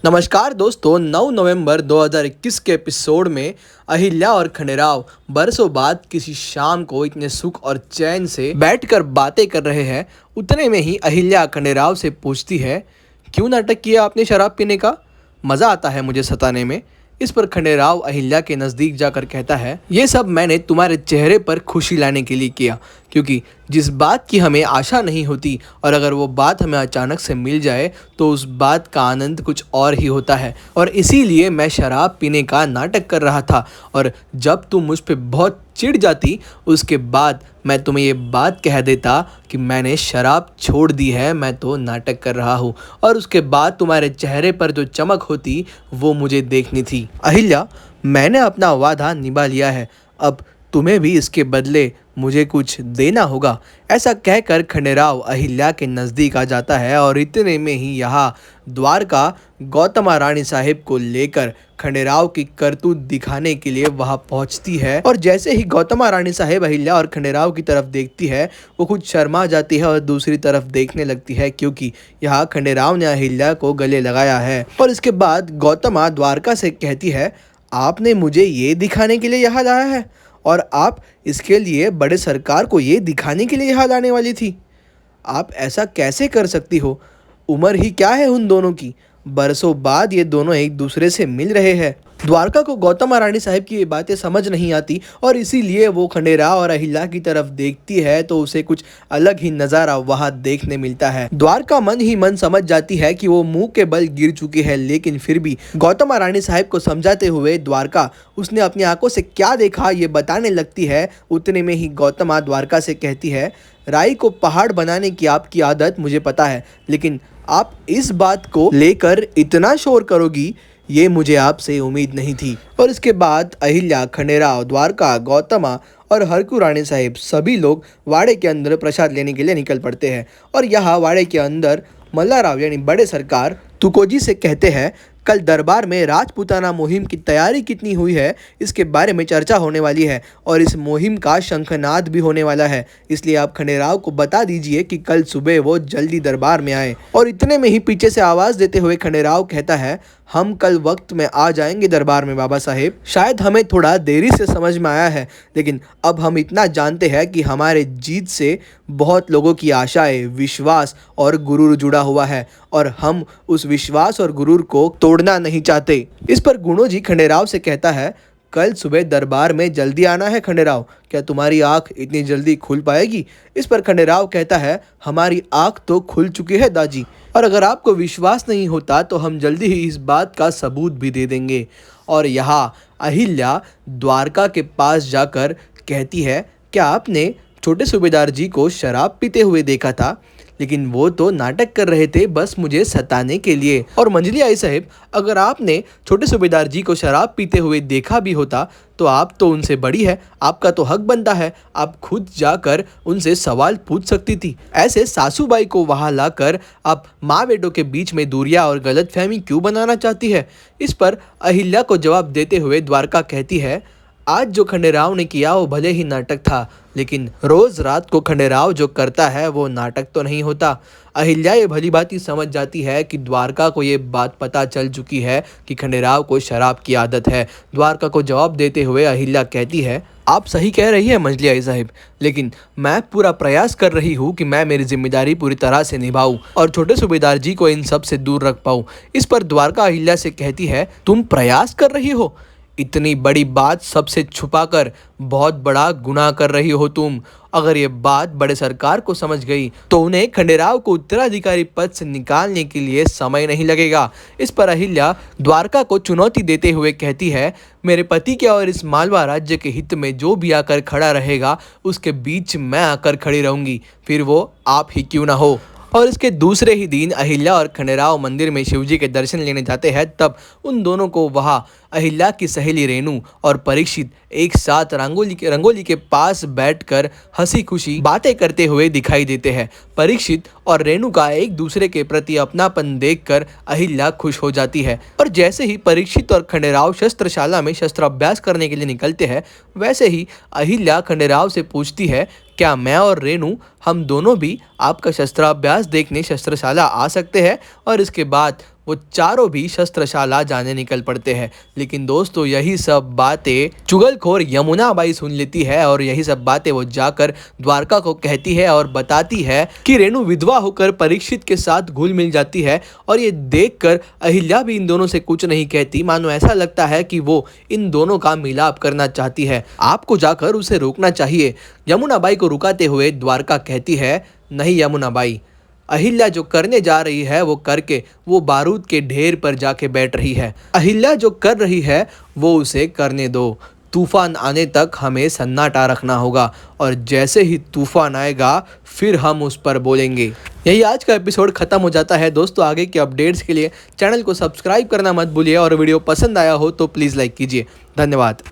नमस्कार दोस्तों, 9 नवंबर 2021 के एपिसोड में अहिल्या और खंडेराव बरसों बाद किसी शाम को इतने सुख और चैन से बैठकर बातें कर रहे हैं। उतने में ही अहिल्या खंडेराव से पूछती है, क्यों नाटक किया आपने शराब पीने का? मज़ा आता है मुझे सताने में। इस पर खंडेराव अहिल्या के नज़दीक जाकर कहता है, ये सब मैंने तुम्हारे चेहरे पर खुशी लाने के लिए किया, क्योंकि जिस बात की हमें आशा नहीं होती और अगर वो बात हमें अचानक से मिल जाए तो उस बात का आनंद कुछ और ही होता है। और इसीलिए मैं शराब पीने का नाटक कर रहा था। और जब तुम मुझ पे बहुत चिढ़ जाती, उसके बाद मैं तुम्हें ये बात कह देता कि मैंने शराब छोड़ दी है, मैं तो नाटक कर रहा हूँ। और उसके बाद तुम्हारे चेहरे पर जो चमक होती वो मुझे देखनी थी। अहिल्या, मैंने अपना वादा निभा लिया है, अब तुम्हें भी इसके बदले मुझे कुछ देना होगा। ऐसा कहकर खंडेराव अहिल्या के नज़दीक आ जाता है और इतने में ही यहाँ द्वारका गौतमा रानी साहिब को लेकर खंडेराव की करतूत दिखाने के लिए वहाँ पहुँचती है। और जैसे ही गौतमा रानी साहिब अहिल्या और खंडेराव की तरफ देखती है, वो कुछ शर्मा जाती है और दूसरी तरफ देखने लगती है, क्योंकि यहाँ खंडेराव ने अहिल्या को गले लगाया है। और इसके बाद गौतमा द्वारका से कहती है, आपने मुझे ये दिखाने के लिए यहाँ लाया है और आप इसके लिए बड़े सरकार को ये दिखाने के लिए यहाँ लाने वाली थी? आप ऐसा कैसे कर सकती हो? उम्र ही क्या है उन दोनों की? बरसों बाद ये दोनों एक दूसरे से मिल रहे हैं। द्वारका को गौतम रानी साहिब की ये बातें समझ नहीं आती और इसीलिए वो खंडेराव और अहिल्या की तरफ देखती है तो उसे कुछ अलग ही नज़ारा वहाँ देखने मिलता है। द्वारका मन ही मन समझ जाती है कि वो मुंह के बल गिर चुकी है, लेकिन फिर भी गौतम रानी साहिब को समझाते हुए द्वारका उसने अपनी आंखों से क्या देखा ये बताने लगती है। उतने में ही गौतमा द्वारका से कहती है, राई को पहाड़ बनाने की आपकी आदत मुझे पता है, लेकिन आप इस बात को लेकर इतना शोर करोगी, ये मुझे आपसे उम्मीद नहीं थी। और इसके बाद अहिल्या, खंडेराव, द्वारका, गौतमा और हरकू रानी साहिब सभी लोग वाड़े के अंदर प्रसाद लेने के लिए निकल पड़ते हैं। और यहाँ वाड़े के अंदर मल्लाराव यानी बड़े सरकार तुकोजी से कहते हैं, कल दरबार में राजपूताना मुहिम की तैयारी कितनी हुई है इसके बारे में चर्चा होने वाली है और इस मुहिम का शंखनाद भी होने वाला है, इसलिए आप खंडेराव को बता दीजिए कि कल सुबह वो जल्दी दरबार में आए। और इतने में ही पीछे से आवाज़ देते हुए खंडेराव कहता है, हम कल वक्त में आ जाएंगे दरबार में बाबा साहेब। शायद हमें थोड़ा देरी से समझ में आया है, लेकिन अब हम इतना जानते हैं कि हमारे जीत से बहुत लोगों की आशाएं, विश्वास और गुरूर जुड़ा हुआ है और हम उस विश्वास और गुरूर को तोड़ना नहीं चाहते। इस पर गुणो जी खंडेराव से कहता है, कल सुबह दरबार में जल्दी आना है खंडेराव, क्या तुम्हारी आँख इतनी जल्दी खुल पाएगी? इस पर खंडेराव कहता है, हमारी आँख तो खुल चुकी है दाजी, और अगर आपको विश्वास नहीं होता तो हम जल्दी ही इस बात का सबूत भी दे देंगे। और यहाँ अहिल्या द्वारका के पास जाकर कहती है, क्या आपने छोटे सूबेदार जी को शराब पीते हुए देखा था? लेकिन वो तो नाटक कर रहे थे बस मुझे सताने के लिए। और मंजली आई साहब, अगर आपने छोटे सूबेदार जी को शराब पीते हुए देखा भी होता तो आप तो उनसे बड़ी है, आपका तो हक बनता है, आप खुद जाकर उनसे सवाल पूछ सकती थी। ऐसे सासूबाई को वहाँ लाकर आप माँ बेटों के बीच में दूरियां और गलतफहमी क्यों बनाना चाहती है? इस पर अहिल्या को जवाब देते हुए द्वारका कहती है, आज जो खंडेराव ने किया वो भले ही नाटक था, लेकिन रोज रात को खंडेराव जो करता है वो नाटक तो नहीं होता। अहिल्या ये भली भांति समझ जाती है कि द्वारका को ये बात पता चल चुकी है कि खंडेराव को शराब की आदत है। द्वारका को जवाब देते हुए अहिल्या कहती है, आप सही कह रही है मंजली आई साहिब, लेकिन मैं पूरा प्रयास कर रही हूँ कि मैं मेरी जिम्मेदारी पूरी तरह से निभाऊं और छोटे सूबेदार जी को इन सब से दूर रख पाऊँ। इस पर द्वारका अहिल्या से कहती है, तुम प्रयास कर रही हो? इतनी बड़ी बात सबसे छुपाकर बहुत बड़ा गुनाह कर रही हो तुम। अगर ये बात बड़े सरकार को समझ गई तो उन्हें खंडेराव को उत्तराधिकारी पद से निकालने के लिए समय नहीं लगेगा। इस पर अहिल्या द्वारका को चुनौती देते हुए कहती है, मेरे पति के और इस मालवा राज्य के हित में जो भी आकर खड़ा रहेगा उसके बीच मैं आकर खड़ी रहूंगी, फिर वो आप ही क्यों ना हो। और इसके दूसरे ही दिन अहिल्या और खंडेराव मंदिर में शिवजी के दर्शन लेने जाते हैं। तब उन दोनों को वहाँ अहिल्या की सहेली रेणु और परीक्षित एक साथ रंगोली के पास बैठकर हंसी खुशी बातें करते हुए दिखाई देते हैं। परीक्षित और रेणु का एक दूसरे के प्रति अपनापन देखकर अहिल्या खुश हो जाती है। और जैसे ही परीक्षित और खंडेराव शस्त्रशाला में शस्त्राभ्यास करने के लिए निकलते हैं, वैसे ही अहिल्या खंडेराव से पूछती है, क्या मैं और रेणु हम दोनों भी आपका शस्त्राभ्यास देखने शस्त्रशाला आ सकते हैं? और इसके बाद वो चारों भी शस्त्रशाला जाने निकल पड़ते हैं। लेकिन दोस्तों यही सब बातें चुगलखोर यमुना बाई सुन लेती है और यही सब बातें वो जाकर द्वारका को कहती है और बताती है कि रेणु विधवा होकर परीक्षित के साथ घुल मिल जाती है। और ये देखकर अहिल्या भी इन दोनों से कुछ नहीं कहती, मानो ऐसा लगता है कि वो इन दोनों का मिलाप करना चाहती है। आपको जाकर उसे रोकना चाहिए। यमुना बाई को रुकाते हुए द्वारका कहती है, नहीं यमुना बाई, अहिल्या जो करने जा रही है वो करके वो बारूद के ढेर पर जाके बैठ रही है। अहिल्या जो कर रही है वो उसे करने दो। तूफान आने तक हमें सन्नाटा रखना होगा और जैसे ही तूफान आएगा फिर हम उस पर बोलेंगे। यही आज का एपिसोड खत्म हो जाता है। दोस्तों आगे के अपडेट्स के लिए चैनल को सब्सक्राइब करना मत भूलिए और वीडियो पसंद आया हो तो प्लीज़ लाइक कीजिए। धन्यवाद।